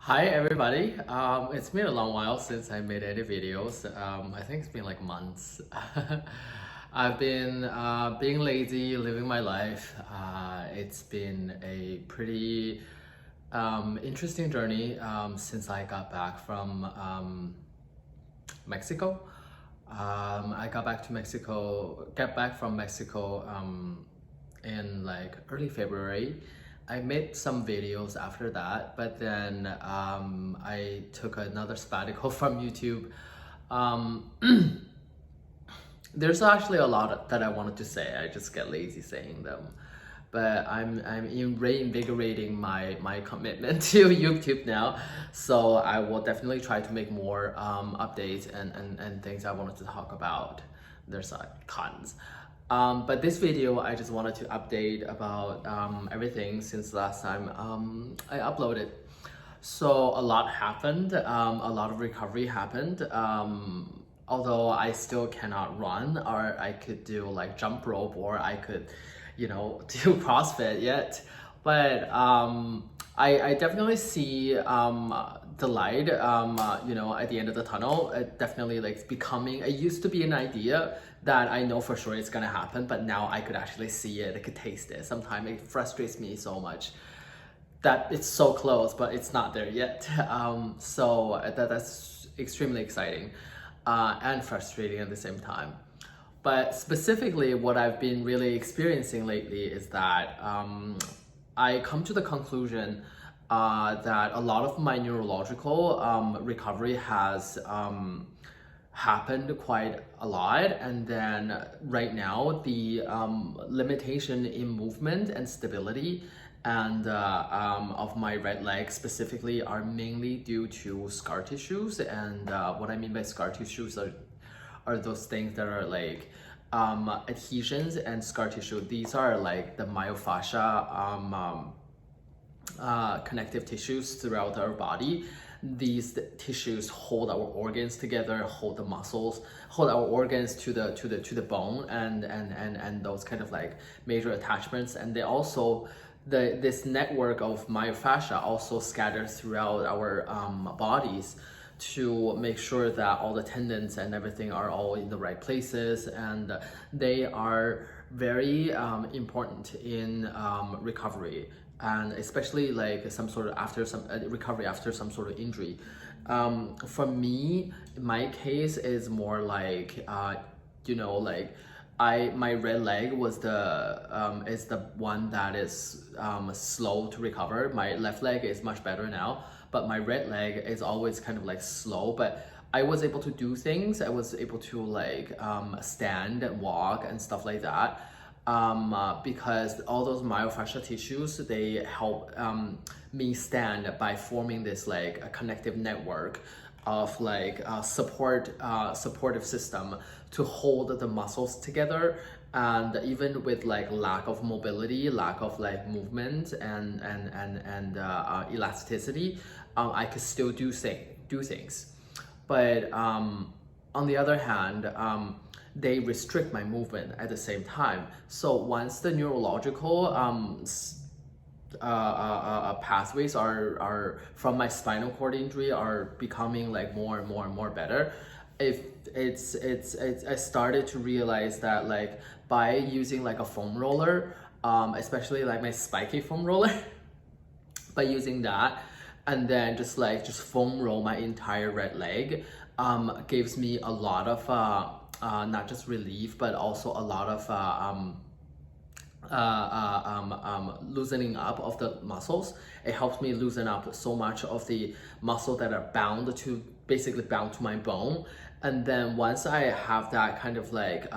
Hi everybody. It's been a long while since I made any videos. I think it's been like months. I've been being lazy, living my life. It's been a pretty interesting journey since I got back from Mexico. I got back from Mexico in like early February. I made some videos after that, but then I took another sabbatical from YouTube. Um, there's actually a lot that I wanted to say. I just get lazy saying them. But I'm reinvigorating my commitment to YouTube now, so I will definitely try to make more updates and things I wanted to talk about. There's tons. But this video, I just wanted to update about everything since last time I uploaded. So a lot happened, a lot of recovery happened. Although I still cannot run, or I could do like jump rope, or I could, do CrossFit yet. But I definitely see the light, at the end of the tunnel. It definitely like becoming, it used to be an idea that I know for sure it's gonna happen, but now I could actually see it, I could taste it. Sometimes it frustrates me so much that it's so close, but it's not there yet. That's extremely exciting and frustrating at the same time. But specifically, what I've been really experiencing lately is that I come to the conclusion that a lot of my neurological recovery has happened quite a lot, and then right now the limitation in movement and stability and of my right leg specifically are mainly due to scar tissues. And what I mean by scar tissues are those things that are like adhesions and scar tissue. These are like the myofascia connective tissues throughout our body. These tissues hold our organs together, hold the muscles, hold our organs to the bone, and those kind of like major attachments. And they also this network of myofascia also scatters throughout our bodies to make sure that all the tendons and everything are all in the right places, and they are very important in recovery, and especially like some sort of after some recovery after some sort of injury. For me, my case is more like like my red leg was the is the one that is slow to recover. My left leg is much better now, but my red leg is always kind of like slow. But I was able to do things. I was able to like stand and walk and stuff like that, because all those myofascial tissues, they help me stand by forming this like a connective network of like supportive system to hold the muscles together. And even with like lack of mobility, lack of like movement and elasticity, I could still do things. But on the other hand, they restrict my movement at the same time. So once the neurological pathways are from my spinal cord injury are becoming like more and more and more better, if it's I started to realize that like by using like a foam roller, especially like my spiky foam roller, by using that and then just foam roll my entire right leg, gives me a lot of not just relief but also a lot of loosening up of the muscles. It helps me loosen up so much of the muscle that are basically bound to my bone. And then once I have that kind of like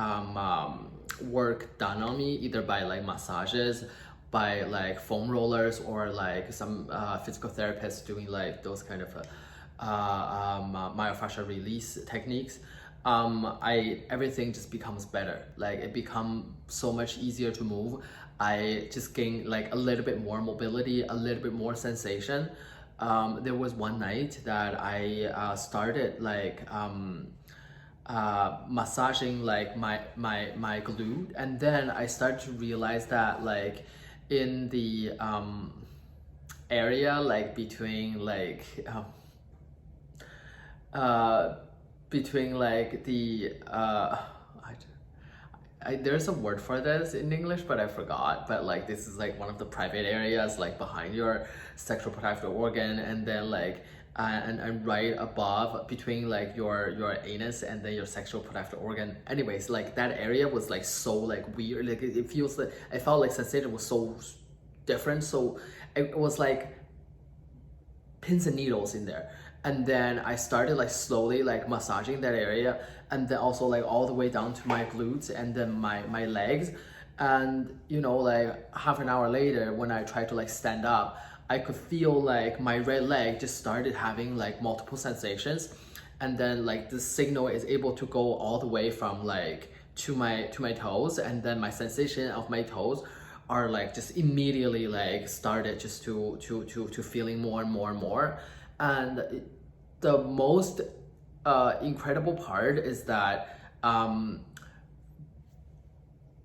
work done on me, either by like massages, by like foam rollers, or like some physical therapists doing like those kind of myofascial release techniques, everything just becomes better. Like it becomes so much easier to move. I just gain like a little bit more mobility, a little bit more sensation. There was one night that I started like massaging like my glute, and then I started to realize that like in the area like uh, between like the there's a word for this in English, but I forgot. But like this is like one of the private areas, like behind your sexual reproductive organ, and then like and right above between like your anus and then your sexual reproductive organ. Anyways, like that area was like so like weird. Like it feels like I felt like sensation was so different. So it was like pins and needles in there. And then I started like slowly like massaging that area, and then also like all the way down to my glutes and then my legs. And you know, like half an hour later when I tried to like stand up, I could feel like my right leg just started having like multiple sensations. And then like the signal is able to go all the way from like to my toes, and then my sensation of my toes are like just immediately like started just to feeling more and more and more. And the most incredible part is that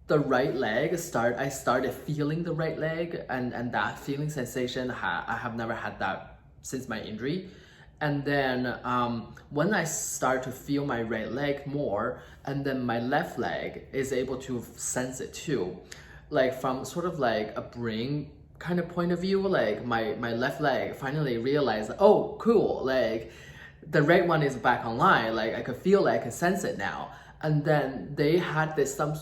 the right leg I started feeling the right leg, and that feeling sensation I have never had that since my injury. And then when I start to feel my right leg more, and then my left leg is able to sense it too, like from sort of like a brain kind of point of view, like my left leg finally realized, oh cool, like the right one is back online, like I could feel it, I can sense it now. And then they had this like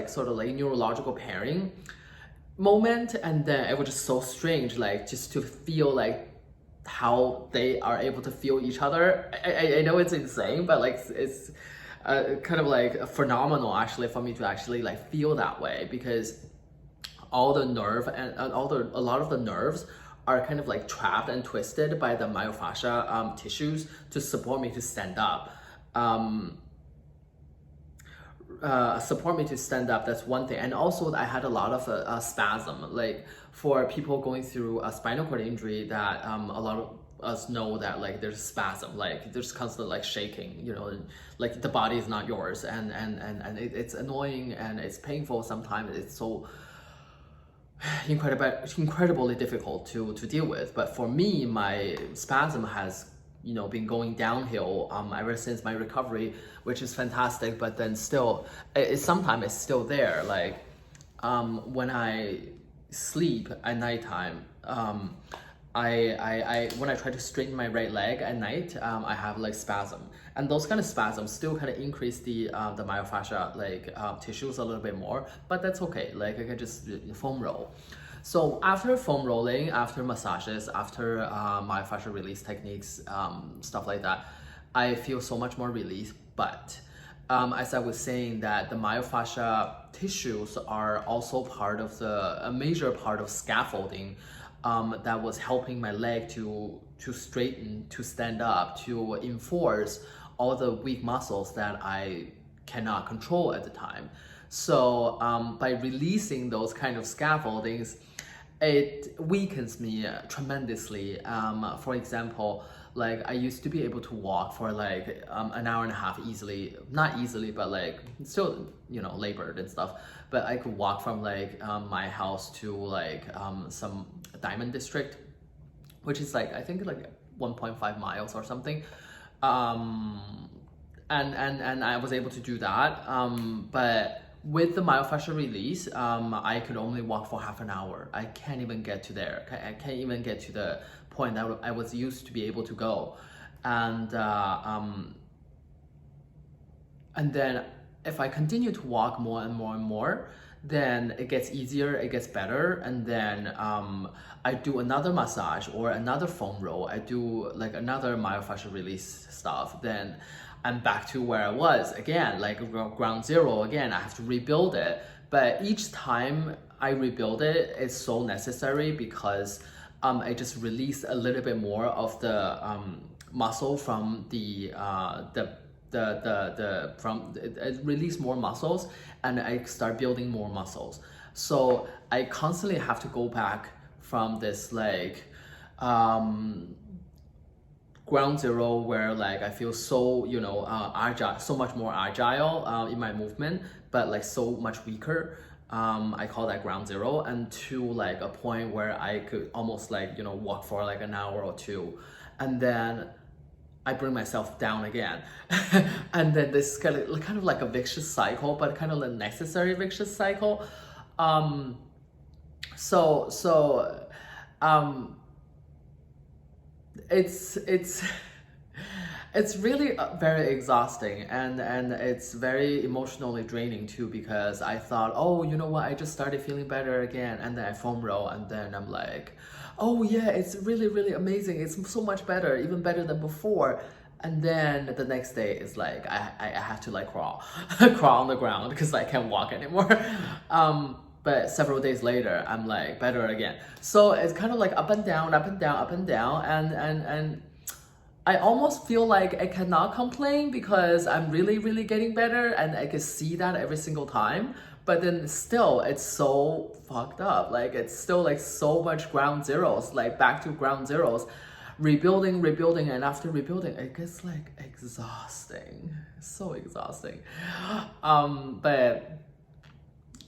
sort of like neurological pairing moment, and then it was just so strange, like just to feel like how they are able to feel each other. I know it's insane, but like it's kind of like phenomenal actually for me to actually like feel that way, because all the nerve and a lot of the nerves are kind of like trapped and twisted by the myofascia tissues to support me to stand up. Support me to stand up, that's one thing. And also I had a lot of spasm, like for people going through a spinal cord injury, that a lot of us know that like there's spasm, like there's constant like shaking, you know, and, like the body is not yours, and it's annoying and it's painful sometimes. It's so incredibly difficult to deal with. But for me, my spasm has, you know, been going downhill ever since my recovery, which is fantastic. But then still, sometimes it's still there. Like when I sleep at nighttime, I when I try to straighten my right leg at night, I have like spasm, and those kind of spasms still kind of increase the myofascia like tissues a little bit more, but that's okay. Like I can just foam roll. So after foam rolling, after massages, after myofascial release techniques, stuff like that, I feel so much more relief. But as I was saying, that the myofascia tissues are also part of a major part of scaffolding that was helping my leg to straighten, to stand up, to enforce all the weak muscles that I cannot control at the time. So by releasing those kind of scaffoldings, it weakens me tremendously. For example, like I used to be able to walk for like an hour and a half easily, not easily, but like still, you know, labored and stuff. But I could walk from like my house to like some Diamond District, which is like I think like 1.5 miles or something. And I was able to do that. But with the myofascial release, I could only walk for half an hour. I can't even get to there. I can't even get to the point that I was used to be able to go. And then if I continue to walk more and more and more, then it gets easier, it gets better. And then I do another massage or another foam roll. I do like another myofascial release stuff. Then I'm back to where I was again, like ground zero again. I have to rebuild it. But each time I rebuild it, it's so necessary, because I just release a little bit more of the muscle from it release more muscles, and I start building more muscles. So I constantly have to go back from this like ground zero, where like I feel so, you know, agile, so much more agile in my movement, but like so much weaker. I call that ground zero, and to like a point where I could almost like, you know, walk for like an hour or two, and then I bring myself down again. And then this kind of like a vicious cycle, but kind of a necessary vicious cycle. Um, so it's it's really very exhausting, and it's very emotionally draining too, because I thought, oh, you know what, I just started feeling better again, and then I foam roll, and then I'm like, oh yeah, it's really, really amazing, it's so much better, even better than before. And then the next day is like I have to like crawl crawl on the ground because I can't walk anymore. But several days later I'm like better again. So it's kind of like up and down, up and down, up and down, and I almost feel like I cannot complain because I'm really, really getting better, and I can see that every single time. But then still, it's so fucked up. Like, it's still like so much ground zeros, like back to ground zeros, rebuilding, and after rebuilding, it gets like exhausting. So exhausting. But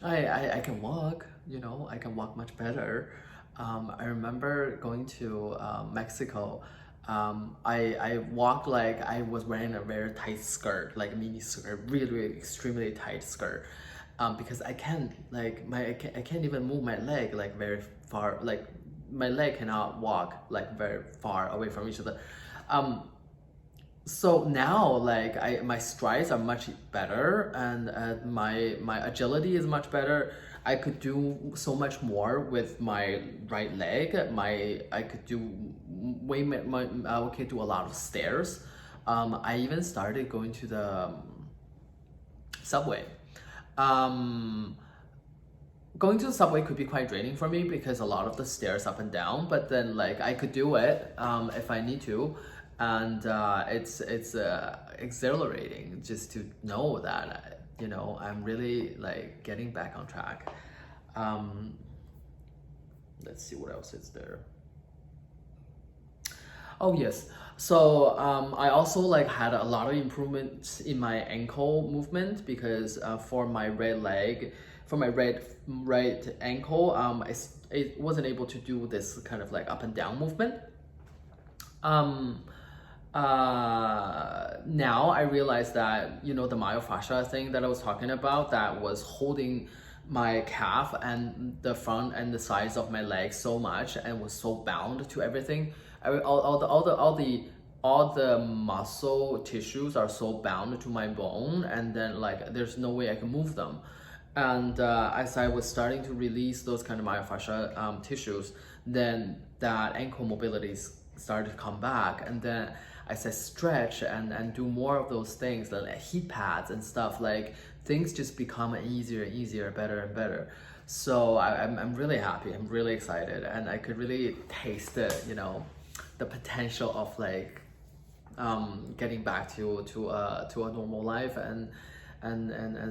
I can walk, you know, I can walk much better. I remember going to Mexico. I walked like I was wearing a very tight skirt, like a mini skirt, really, really extremely tight skirt, because I can't like I can't even move my leg like very far, like my leg cannot walk like very far away from each other. So now like my strides are much better, and my agility is much better. I could do so much more with my right leg. I could do I could do a lot of stairs. I even started going to the subway. Going to the subway could be quite draining for me because a lot of the stairs up and down, but then like I could do it if I need to, and it's exhilarating just to know that you know I'm really like getting back on track. Let's see what else is there. Oh yes, so I also like had a lot of improvements in my ankle movement because for my right ankle, it wasn't able to do this kind of like up and down movement. Now I realize that, you know, the myofascia thing that I was talking about that was holding my calf and the front and the sides of my leg so much and was so bound to everything. All the muscle tissues are so bound to my bone, and then like there's no way I can move them. And as I was starting to release those kind of myofascia tissues, then that ankle mobility started to come back. And then as I stretch and do more of those things, like heat pads and stuff, like things just become easier and easier, better and better. So I'm really happy, I'm really excited, and I could really taste it, you know, the potential of like getting back to a normal life and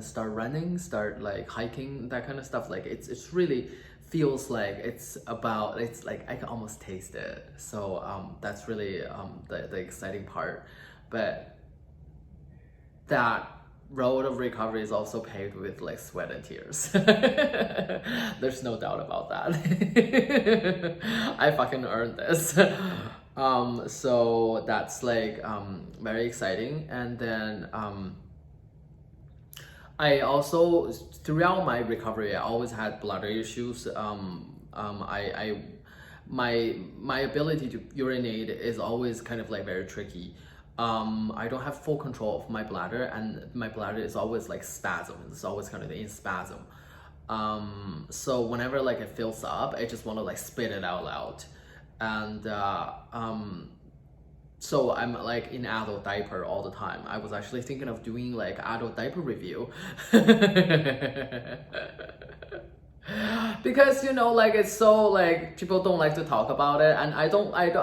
start running, start like hiking, that kind of stuff. Like it's really feels like it's like I can almost taste it. So that's really the exciting part. But that road of recovery is also paved with like sweat and tears. There's no doubt about that. I fucking earned this. So that's like very exciting. And then I also, throughout my recovery, I always had bladder issues. My ability to urinate is always kind of like very tricky. I don't have full control of my bladder, and my bladder is always like spasm. It's always kind of in spasm. So whenever like it fills up, I just want to like spit it out loud. And so I'm like in adult diaper all the time. I was actually thinking of doing like adult diaper review. Because you know, like it's so like people don't like to talk about it, and I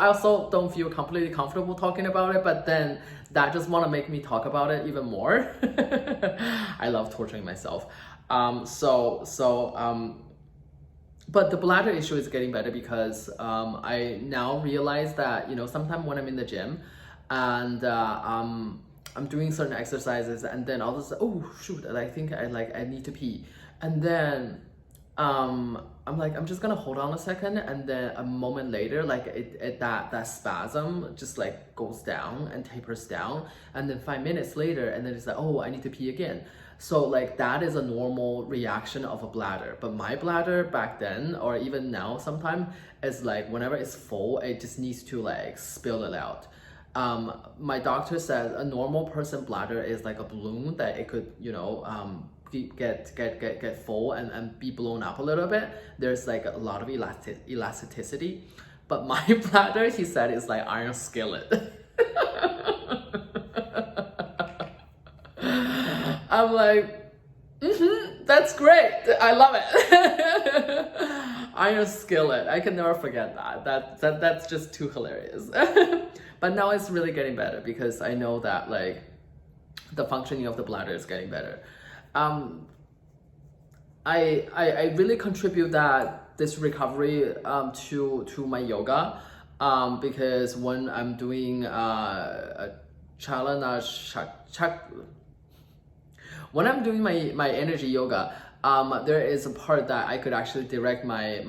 also don't feel completely comfortable talking about it, but then that just want to make me talk about it even more. I love torturing myself. But the bladder issue is getting better because I now realize that, you know, sometimes when I'm in the gym and I'm doing certain exercises, and then all of a sudden, oh shoot, I think I need to pee. And then I'm like, I'm just gonna hold on a second, and then a moment later, like that spasm just like goes down and tapers down, and then 5 minutes later, and then it's like, oh, I need to pee again. So like that is a normal reaction of a bladder. But my bladder back then, or even now sometime, is like whenever it's full, it just needs to like spill it out. My doctor said a normal person bladder is like a balloon that it could, get full and be blown up a little bit. There's like a lot of elasticity. But my bladder, he said, is like iron skillet. I'm like, that's great. I love it. Iron skillet. I can never forget that. That's just too hilarious. But now it's really getting better because I know that like the functioning of the bladder is getting better. I really contribute this recovery to my yoga, because when I'm doing chalana when I'm doing my energy yoga, there is a part that I could actually direct my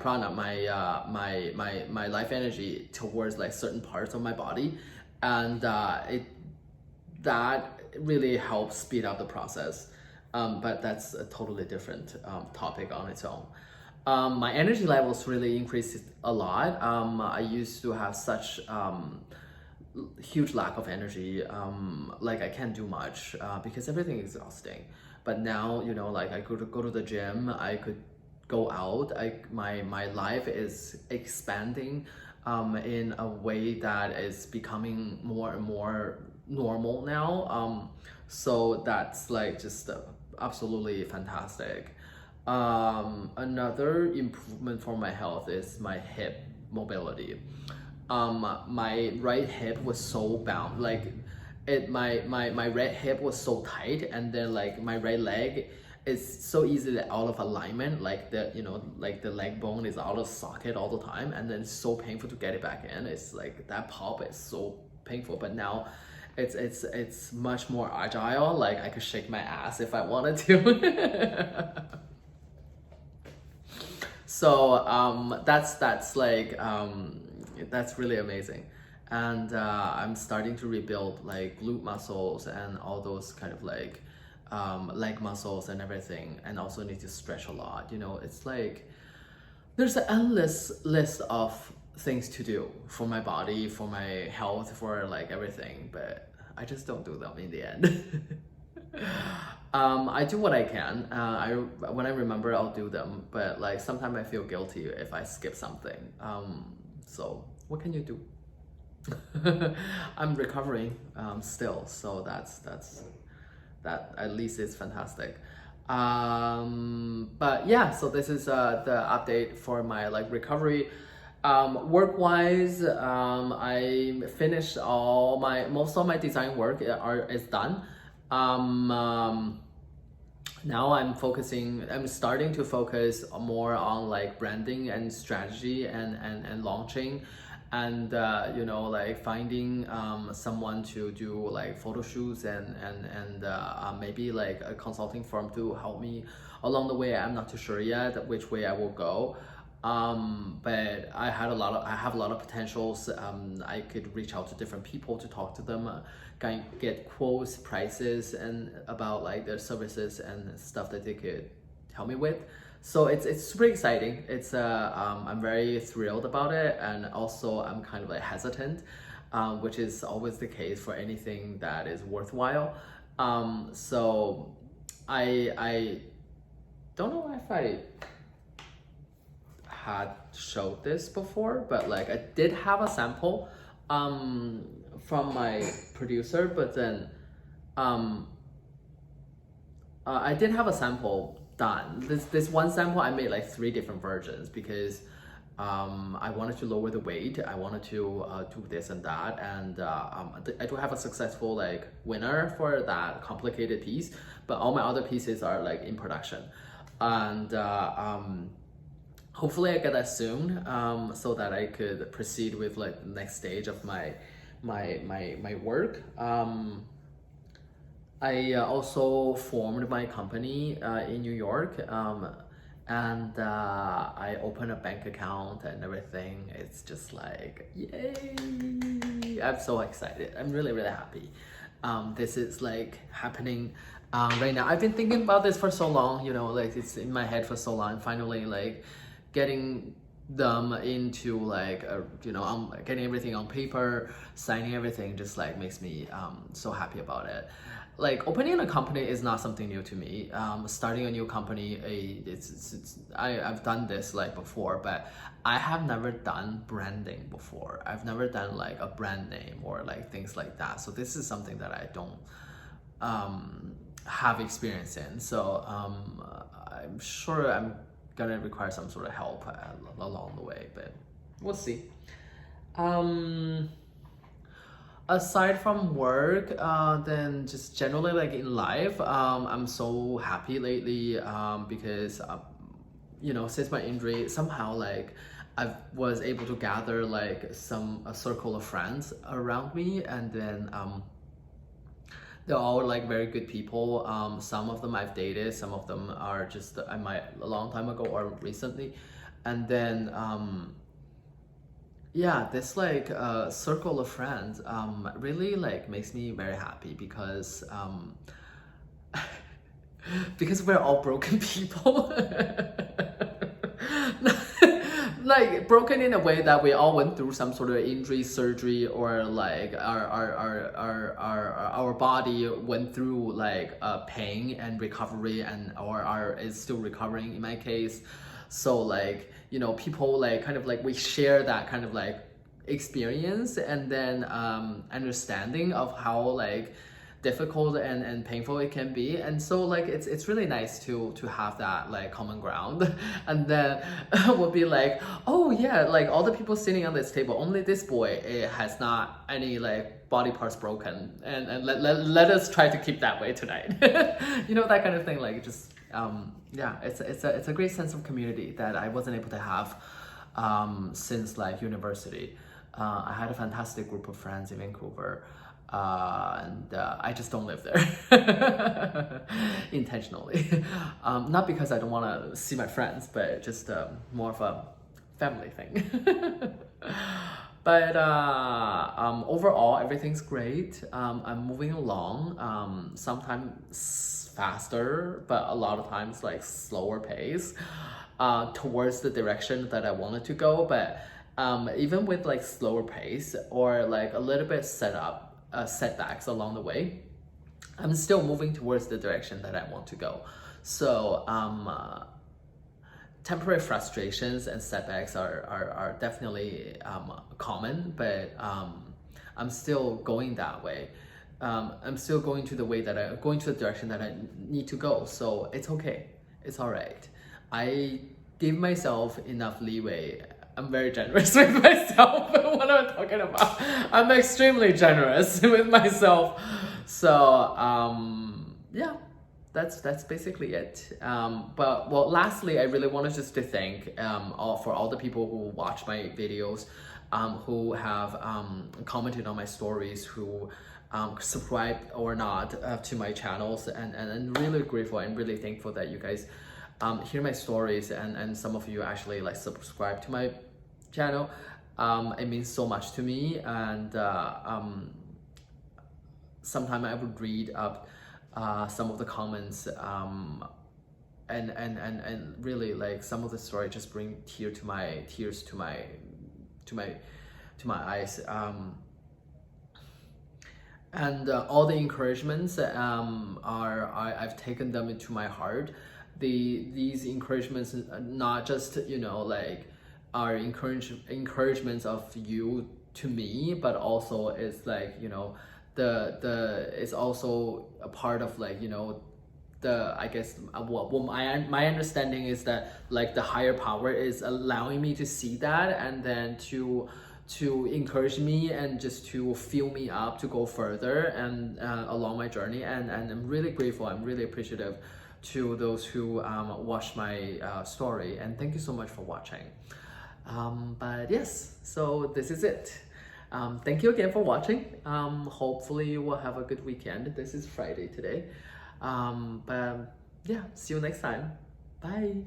prana, my life energy towards like certain parts of my body, and that really helps speed up the process. But that's a totally different topic on its own. My energy levels really increased a lot. I used to have such huge lack of energy, like I can't do much because everything is exhausting. But now, like I could go to the gym, I could go out. My life is expanding in a way that is becoming more and more normal now. So that's like just absolutely fantastic. Another improvement for my health is my hip mobility. My right hip was so bound, like my right hip was so tight, and then like my right leg is so easily out of alignment, like the leg bone is out of socket all the time, and then it's so painful to get it back in. It's like that pop is so painful. But now it's much more agile. Like I could shake my ass if I wanted to. So that's like that's really amazing. And I'm starting to rebuild like glute muscles and all those kind of like leg muscles and everything, and also need to stretch a lot. It's like there's an endless list of things to do for my body, for my health, for like everything, but I just don't do them in the end. I do what I can. When I remember, I'll do them, but like sometimes I feel guilty if I skip something. So what can you do? I'm recovering still, so that at least is fantastic. But yeah, so this is the update for my like recovery. Work wise, I finished most of my design work is done. Now I'm starting to focus more on like branding and strategy and launching, and like finding someone to do like photo shoots and maybe like a consulting firm to help me along the way. I'm not too sure yet which way I will go. But I have a lot of potentials. I could reach out to different people to talk to them, get quotes, prices, and about like their services and stuff that they could help me with. So it's super exciting. I'm very thrilled about it, and also I'm kind of like hesitant, which is always the case for anything that is worthwhile. So I don't know if I had showed this before, but like I did have a sample from my producer, but then I did have a sample done. This one sample I made like 3 different versions because I wanted to lower the weight, I wanted to do this and that, and I do have a successful like winner for that complicated piece, but all my other pieces are like in production, and hopefully I get that soon, so that I could proceed with like the next stage of my work. I also formed my company in New York, and I opened a bank account and everything. It's just like, yay! I'm so excited. I'm really, really happy. This is like happening right now. I've been thinking about this for so long, you know, like it's in my head for so long. Finally, like getting them into like you know, getting everything on paper, signing everything just like makes me so happy about it. Like opening a company is not something new to me. Starting a new company, I've done this like before, but I have never done branding before. I've never done like a brand name or like things like that. So this is something that I don't have experience in. So I'm sure I'm gonna require some sort of help along the way, but we'll see. Aside from work, then just generally like in life, I'm so happy lately because you know, since my injury, somehow like I was able to gather like a circle of friends around me, and then they're all like very good people. Some of them I've dated, some of them are just I might a long time ago or recently, and then yeah, this like circle of friends really like makes me very happy because because we're all broken people. Like broken in a way that we all went through some sort of injury, surgery, or like our body went through like pain and recovery, and or is still recovering in my case. So like, you know, people like kind of like we share that kind of like experience, and then understanding of how like difficult and painful it can be. And so like it's really nice to have that like common ground. And then we'll be like, oh yeah, like all the people sitting on this table, only this boy has not any like body parts broken, and let us try to keep that way tonight. You know, that kind of thing. Like just yeah, it's a great sense of community that I wasn't able to have since like university. I had a fantastic group of friends in Vancouver, and I just don't live there intentionally. Not because I don't want to see my friends, but just more of a family thing. But overall, everything's great. I'm moving along, sometimes faster, but a lot of times like slower pace towards the direction that I wanted to go. But even with like slower pace or like a little bit setbacks along the way, I'm still moving towards the direction that I want to go. So temporary frustrations and setbacks are definitely common, but I'm still going that way. I'm still going to the direction that I need to go. So it's okay. It's all right. I give myself enough leeway. I'm very generous with myself. What am I talking about? I'm extremely generous with myself. So yeah, that's basically it. But well, lastly, I really wanted just to thank all the people who watch my videos, who have commented on my stories, who subscribe or not to my channels, and I'm really grateful and really thankful that you guys hear my stories, and some of you actually like subscribe to my channel. It means so much to me, and sometimes I would read up some of the comments, and really like some of the story just bring tears to my eyes. And all the encouragements I've taken them into my heart. These encouragements not just, you know, like are encouragements of you to me, but also it's like, you know, it's also a part of like, you know, I guess what my understanding is that like the higher power is allowing me to see that, and then to encourage me and just to fill me up to go further and along my journey. And I'm really grateful, I'm really appreciative to those who watch my story, and thank you so much for watching. But yes, so this is it. Thank you again for watching. Hopefully you will have a good weekend. This is Friday today. But yeah, see you next time. Bye.